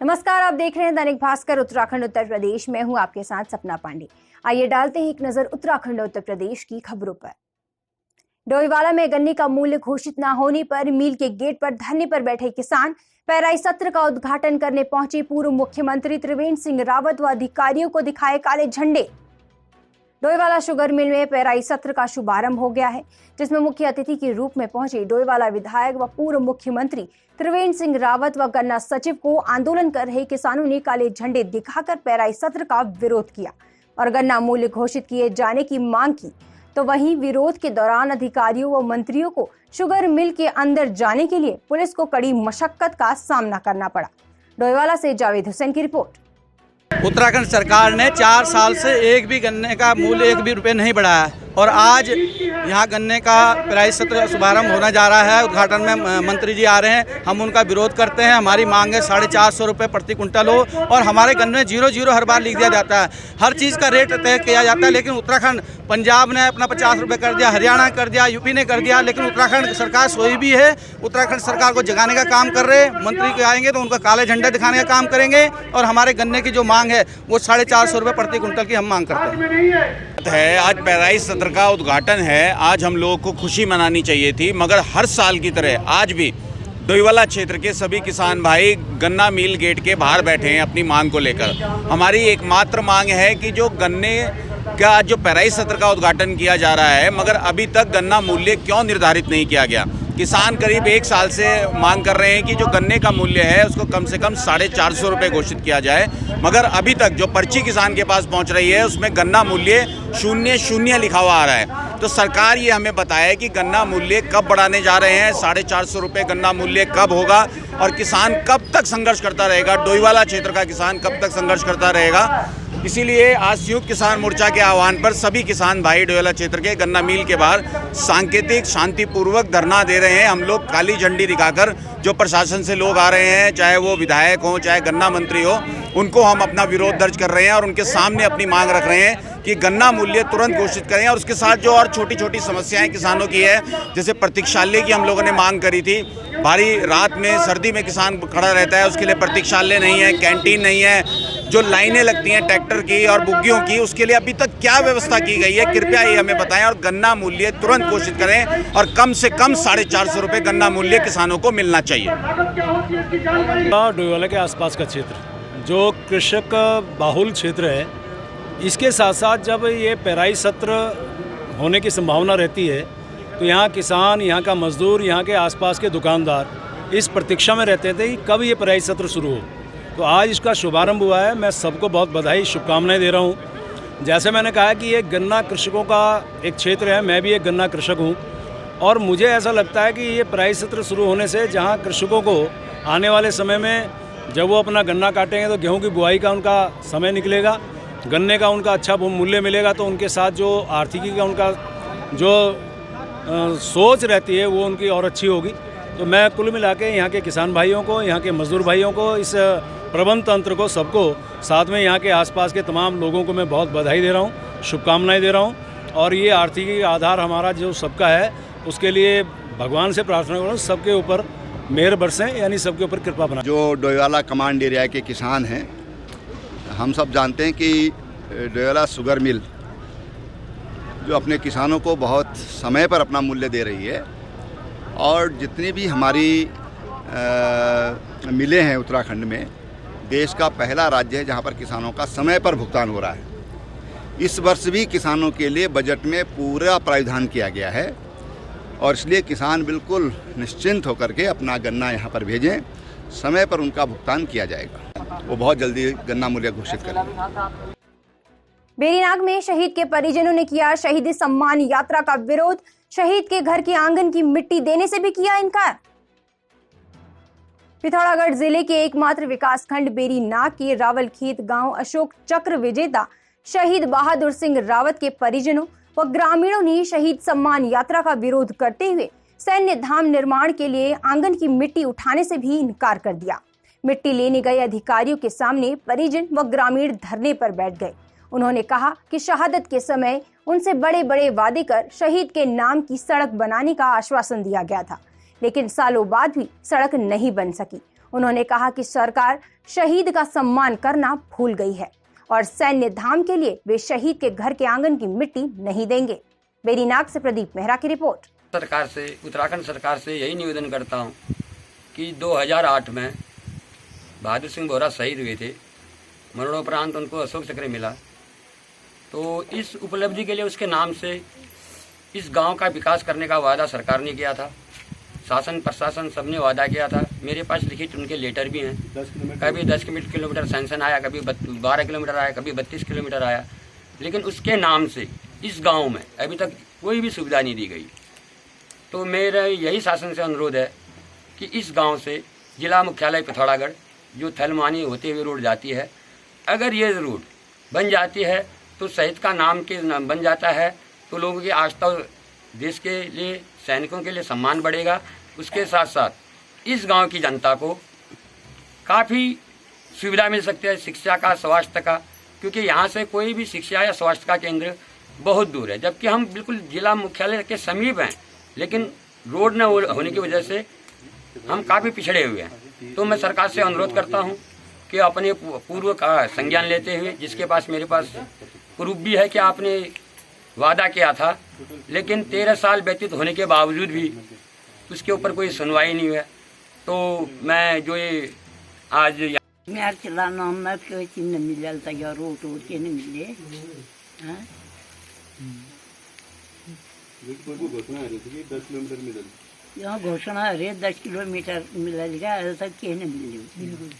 नमस्कार, आप देख रहे हैं दैनिक भास्कर उत्तराखंड उत्तर प्रदेश में हूं आपके साथ सपना पांडे। आइए डालते हैं एक नजर उत्तराखंड उत्तर प्रदेश की खबरों पर। डोईवाला में गन्ने का मूल्य घोषित न होने पर मिल के गेट पर धरने पर बैठे किसान पेराई सत्र का उद्घाटन करने पहुंचे पूर्व मुख्यमंत्री त्रिवेंद्र सिंह रावत व अधिकारियों को दिखाए काले झंडे। डोईवाला शुगर मिल में पेराई सत्र का शुभारंभ हो गया है, जिसमें मुख्य अतिथि के रूप में पहुंचे डोईवाला विधायक व पूर्व मुख्यमंत्री त्रिवेंद्र सिंह रावत व गन्ना सचिव को आंदोलन कर रहे किसानों ने काले झंडे दिखाकर पेराई सत्र का विरोध किया और गन्ना मूल्य घोषित किए जाने की मांग की। तो वहीं विरोध के दौरान अधिकारियों व मंत्रियों को शुगर मिल के अंदर जाने के लिए पुलिस को कड़ी मशक्कत का सामना करना पड़ा। डोईवाला से जावेद हुसैन की रिपोर्ट। उत्तराखंड सरकार ने 4 साल से एक भी गन्ने का मूल्य 1 भी रुपये नहीं बढ़ाया और आज यहाँ गन्ने का प्राइस सत्र शुभारंभ होने जा रहा है। उद्घाटन में मंत्री जी आ रहे हैं। हम उनका विरोध करते हैं। हमारी मांग है 450 रुपये प्रति कुंटल हो और हमारे गन्ने में 0 हर बार लिख दिया जाता है। हर चीज़ का रेट तय किया जाता है, लेकिन उत्तराखंड, पंजाब ने अपना 50 रुपये कर दिया, हरियाणा कर दिया, यूपी ने कर दिया, लेकिन उत्तराखंड सरकार सोई भी है। उत्तराखंड सरकार को जगाने का काम कर रहे हैं। मंत्री के आएंगे तो उनका काले झंडे दिखाने का काम करेंगे और हमारे गन्ने की जो मांग है वो 450 रुपये प्रति कुंटल की हम मांग करते हैं। आज पेराई सत्र का उद्घाटन है। आज हम लोगों को खुशी मनानी चाहिए थी, मगर हर साल की तरह आज भी डोईवाला क्षेत्र के सभी किसान भाई गन्ना मिल गेट के बाहर बैठे हैं अपनी मांग को लेकर। हमारी एकमात्र मांग है कि जो गन्ने का जो पेराई सत्र का उद्घाटन किया जा रहा है, मगर अभी तक गन्ना मूल्य क्यों निर्धारित नहीं किया गया। किसान करीब 1 साल से मांग कर रहे हैं कि जो गन्ने का मूल्य है उसको कम से कम 450 रुपये घोषित किया जाए, मगर अभी तक जो पर्ची किसान के पास पहुंच रही है उसमें गन्ना मूल्य 0 लिखा हुआ आ रहा है। तो सरकार ये हमें बताए कि गन्ना मूल्य कब बढ़ाने जा रहे हैं, 450 रुपये गन्ना मूल्य कब होगा और किसान कब तक संघर्ष करता रहेगा, डोईवाला क्षेत्र का किसान कब तक संघर्ष करता रहेगा। इसीलिए आज संयुक्त किसान मोर्चा के आह्वान पर सभी किसान भाई डोईवाला क्षेत्र के गन्ना मिल के बाहर सांकेतिक शांतिपूर्वक धरना दे रहे हैं। हम लोग काली झंडी दिखाकर जो प्रशासन से लोग आ रहे हैं, चाहे वो विधायक हो चाहे गन्ना मंत्री हो, उनको हम अपना विरोध दर्ज कर रहे हैं और उनके सामने अपनी मांग रख रहे हैं कि गन्ना मूल्य तुरंत घोषित करें। और उसके साथ जो और छोटी छोटी समस्याएं किसानों की है, जैसे प्रतीक्षालय की हम लोगों ने मांग करी थी। भारी रात में सर्दी में किसान खड़ा रहता है, उसके लिए प्रतीक्षालय नहीं है, कैंटीन नहीं है। जो लाइनें लगती हैं ट्रैक्टर की और बुग्गियों की, उसके लिए अभी तक क्या व्यवस्था की गई है, कृपया ये हमें बताएं। और गन्ना मूल्य तुरंत घोषित करें और कम से कम 450 रुपये गन्ना मूल्य किसानों को मिलना चाहिए। डोईवाला के आसपास का क्षेत्र जो कृषक बाहुल क्षेत्र है, इसके साथ साथ जब ये पेराई सत्र होने की संभावना रहती है तो यहाँ किसान, यहाँ का मजदूर, यहाँ के आसपास के दुकानदार इस प्रतीक्षा में रहते थे कि कब ये पेराई सत्र शुरू हो। तो आज इसका शुभारंभ हुआ है। मैं सबको बहुत बधाई, शुभकामनाएं दे रहा हूँ। जैसे मैंने कहा कि ये गन्ना कृषकों का एक क्षेत्र है, मैं भी एक गन्ना कृषक हूँ और मुझे ऐसा लगता है कि ये पेराई सत्र शुरू होने से जहाँ कृषकों को आने वाले समय में जब वो अपना गन्ना काटेंगे तो गेहूँ की बुआई का उनका समय निकलेगा, गन्ने का उनका अच्छा मूल्य मिलेगा, तो उनके साथ जो आर्थिकी का उनका जो सोच रहती है वो उनकी और अच्छी होगी। तो मैं कुल मिला के यहाँ के किसान भाइयों को, यहाँ के मजदूर भाइयों को, इस प्रबंध तंत्र को, सबको, साथ में यहाँ के आसपास के तमाम लोगों को मैं बहुत बधाई दे रहा हूँ, शुभकामनाएं दे रहा हूँ। और ये आर्थिकी आधार हमारा जो सबका है, उसके लिए भगवान से प्रार्थना करूँ सबके ऊपर मेहर बरसें, यानी सबके ऊपर कृपा बना। जो डोईवाला कमांड एरिया के किसान हैं, हम सब जानते हैं कि डोईवाला शुगर मिल जो अपने किसानों को बहुत समय पर अपना मूल्य दे रही है और जितनी भी हमारी मिलें हैं उत्तराखंड में, देश का पहला राज्य है जहां पर किसानों का समय पर भुगतान हो रहा है। इस वर्ष भी किसानों के लिए बजट में पूरा प्रावधान किया गया है और इसलिए किसान बिल्कुल निश्चिंत होकर के अपना गन्ना यहां पर भेजें, समय पर उनका भुगतान किया जाएगा। वो बहुत जल्दी गन्ना मूल्य घोषित करेंगे। बेरीनाग में शहीद के परिजनों ने किया शहीदी सम्मान यात्रा का विरोध। शहीद के घर के आंगन की मिट्टी देने से भी किया इनकार। पिथौरागढ़ जिले के एकमात्र विकासखंड बेरीनाग के रावलखेत गांव अशोक चक्र विजेता शहीद बहादुर सिंह रावत के परिजनों व ग्रामीणों ने शहीद सम्मान यात्रा का विरोध करते हुए सैन्य धाम निर्माण के लिए आंगन की मिट्टी उठाने से भी इनकार कर दिया। मिट्टी लेने गए अधिकारियों के सामने परिजन व ग्रामीण धरने पर बैठ गए। उन्होंने कहा कि शहादत के समय उनसे बड़े बड़े वादे कर शहीद के नाम की सड़क बनाने का आश्वासन दिया गया था, लेकिन सालों बाद भी सड़क नहीं बन सकी। उन्होंने कहा कि सरकार शहीद का सम्मान करना भूल गई है और सैन्य धाम के लिए वे शहीद के घर के आंगन की मिट्टी नहीं देंगे। बेरीनाग से प्रदीप मेहरा की रिपोर्ट। सरकार से, उत्तराखंड सरकार से यही निवेदन करता हूं कि 2008 में बहादुर सिंह बोहरा शहीद हुए थे, मरणोपरांत उनको अशोक चक्र मिला। तो इस उपलब्धि के लिए उसके नाम से इस गांव का विकास करने का वादा सरकार ने किया था, शासन प्रशासन सबने वादा किया था। मेरे पास लिखित उनके लेटर भी हैं। कभी 10 किलोमीटर सैंक्शन आया, कभी 12 किलोमीटर आया, कभी 32 किलोमीटर आया, लेकिन उसके नाम से इस गांव में अभी तक कोई भी सुविधा नहीं दी गई। तो मेरा यही शासन से अनुरोध है कि इस गांव से जिला मुख्यालय पिथौरागढ़ जो थलमानी होते हुए रोड जाती है, अगर ये रोड बन जाती है तो शहीद का नाम बन जाता है तो लोगों की आस्था, देश के लिए, सैनिकों के लिए सम्मान बढ़ेगा। उसके साथ साथ इस गांव की जनता को काफ़ी सुविधा मिल सकती है, शिक्षा का, स्वास्थ्य का, क्योंकि यहाँ से कोई भी शिक्षा या स्वास्थ्य का केंद्र बहुत दूर है, जबकि हम बिल्कुल जिला मुख्यालय के समीप हैं, लेकिन रोड न होने की वजह से हम काफ़ी पिछड़े हुए हैं। तो मैं सरकार से अनुरोध करता हूँ कि अपने पूर्व का संज्ञान लेते हुए, जिसके पास मेरे पास प्रूफ भी है कि आपने वादा किया था, लेकिन 13 साल व्यतीत होने के बावजूद भी उसके ऊपर कोई सुनवाई नहीं हुआ। तो मैं जो ये आज मैं चलाना में कोई चीज नहीं मिलल था, या रोड के नहीं मिले। हाँ? यहाँ घोषणा है 10 किलोमीटर मिलेगा, ऐसा के नहीं मिले।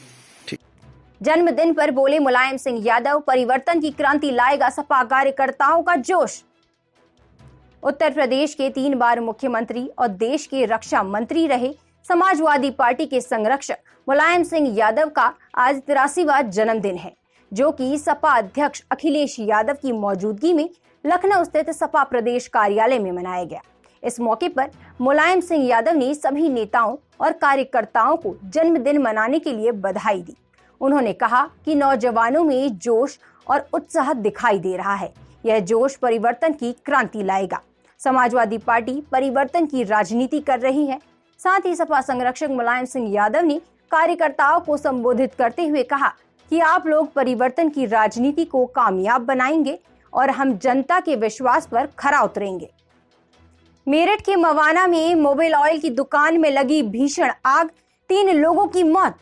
जन्मदिन पर बोले मुलायम सिंह यादव, परिवर्तन की क्रांति लाएगा सपा कार्यकर्ताओं का जोश। उत्तर प्रदेश के 3 बार मुख्यमंत्री और देश के रक्षा मंत्री रहे समाजवादी पार्टी के संरक्षक मुलायम सिंह यादव का आज 83वां जन्मदिन है, जो कि सपा अध्यक्ष अखिलेश यादव की मौजूदगी में लखनऊ स्थित सपा प्रदेश कार्यालय में मनाया गया। इस मौके पर मुलायम सिंह यादव ने सभी नेताओं और कार्यकर्ताओं को जन्मदिन मनाने के लिए बधाई दी। उन्होंने कहा कि नौजवानों में जोश और उत्साह दिखाई दे रहा है। यह जोश परिवर्तन की क्रांति लाएगा। समाजवादी पार्टी परिवर्तन की राजनीति कर रही है। साथ ही सपा संरक्षक मुलायम सिंह यादव ने कार्यकर्ताओं को संबोधित करते हुए कहा कि आप लोग परिवर्तन की राजनीति को कामयाब बनाएंगे और हम जनता के विश्वास पर खरा उतरेंगे। मेरठ के मवाना में मोबिल ऑयल की दुकान में लगी भीषण आग, 3 लोगों की मौत।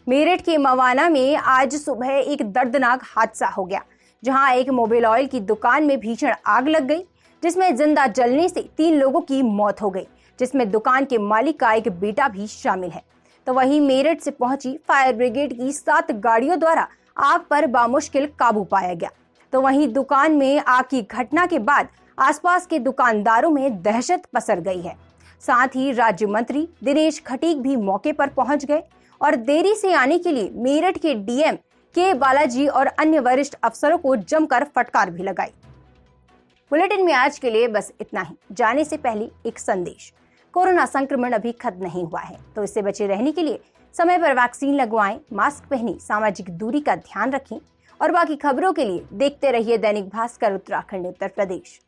मेरठ के मवाना में आज सुबह एक दर्दनाक हादसा हो गया, जहां एक मोबिल ऑयल की दुकान में भीषण आग लग गई, जिसमें जिंदा जलने से 3 लोगों की मौत हो गई, जिसमें दुकान के मालिक का एक बेटा भी शामिल है। तो वहीं मेरठ से पहुंची फायर ब्रिगेड की 7 गाड़ियों द्वारा आग पर बामुश्किल काबू पाया गया। तो वहीं दुकान में आग की घटना के बाद आसपास के दुकानदारों में दहशत पसर गई है। साथ ही राज्य मंत्री दिनेश खटीक भी मौके पर पहुंच गए और देरी से आने के लिए मेरठ के डीएम के बालाजी और अन्य वरिष्ठ अफसरों को जमकर फटकार भी लगाई। बुलेटिन में आज के लिए बस इतना ही। जाने से पहले एक संदेश, कोरोना संक्रमण अभी खत्म नहीं हुआ है, तो इससे बचे रहने के लिए समय पर वैक्सीन लगवाएं, मास्क पहनें, सामाजिक दूरी का ध्यान रखें और बाकी खबरों के लिए देखते रहिए दैनिक भास्कर उत्तराखंड उत्तर प्रदेश।